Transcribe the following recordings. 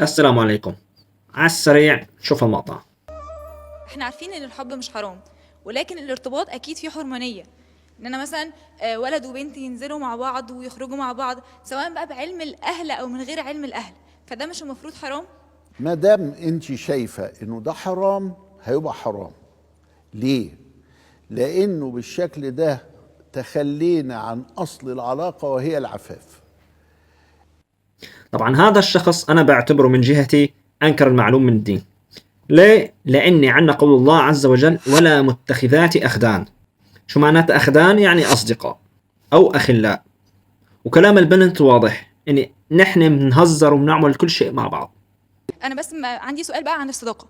السلام عليكم. على السريع شوف المقطع. احنا عارفين ان الحب مش حرام، ولكن الارتباط اكيد فيه حرمانيه. ان انا مثلا ولد وبنت ينزلوا مع بعض ويخرجوا مع بعض، سواء بقى بعلم الاهل او من غير علم الاهل، فده مش المفروض حرام؟ ما دام انت شايفه انه ده حرام هيبقى حرام. ليه؟ لانه بالشكل ده تخلينا عن اصل العلاقه وهي العفاف. طبعا هذا الشخص أنا بعتبره من جهتي أنكر المعلوم من الدين. ليه؟ لأني عنا قول الله عز وجل: ولا متخذات أخدان. شو معنات أخدان؟ يعني أصدقاء أو أخلاء. وكلام البنت واضح، يعني نحن بنهزر وبنعمل كل شيء مع بعض. انا بس عندي سؤال بقى عن الصداقه.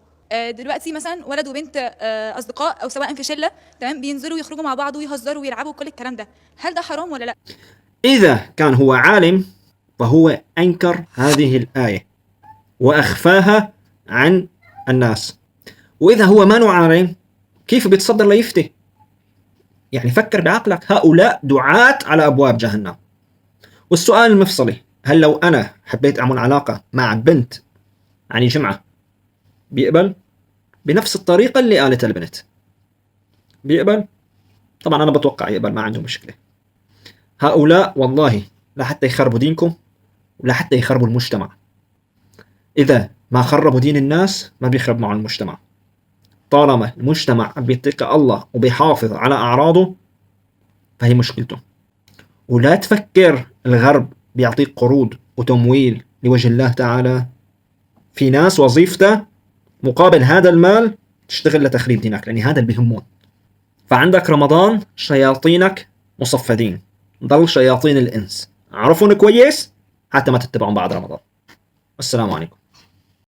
دلوقتي مثلا ولد وبنت اصدقاء او سواء في شله، تمام، بينزلوا يخرجوا مع بعض ويهزروا ويلعبوا كل الكلام ده، هل ده حرام ولا لا؟ إذا كان هو عالم فهو أنكر هذه الآية وأخفاها عن الناس. وإذا هو ما عالم كيف بيتصدر ليفتي؟ يعني فكر بعقلك، هؤلاء دعاة على أبواب جهنم. والسؤال المفصلي: هل لو أنا حبيت أعمل علاقة مع بنت يعني جمعة بيقبل بنفس الطريقة اللي قالتها البنت؟ بيقبل؟ طبعا أنا بتوقع يقبل، ما عنده مشكلة. هؤلاء والله لا حتى يخربوا دينكم ولا حتى يخربوا المجتمع. إذا ما خربوا دين الناس ما بيخرب معه المجتمع. طالما المجتمع بيتقي الله وبيحافظ على أعراضه فهي مشكلته. ولا تفكر الغرب بيعطيك قروض وتمويل لوجه الله تعالى. في ناس وظيفته مقابل هذا المال تشتغل لتخريب دينك، لأن هذا اللي بيهمون. فعندك رمضان شياطينك مصفدين، ضل شياطين الإنس عرفون كويس حتى ما تتبعون بعد رمضان. والسلام عليكم.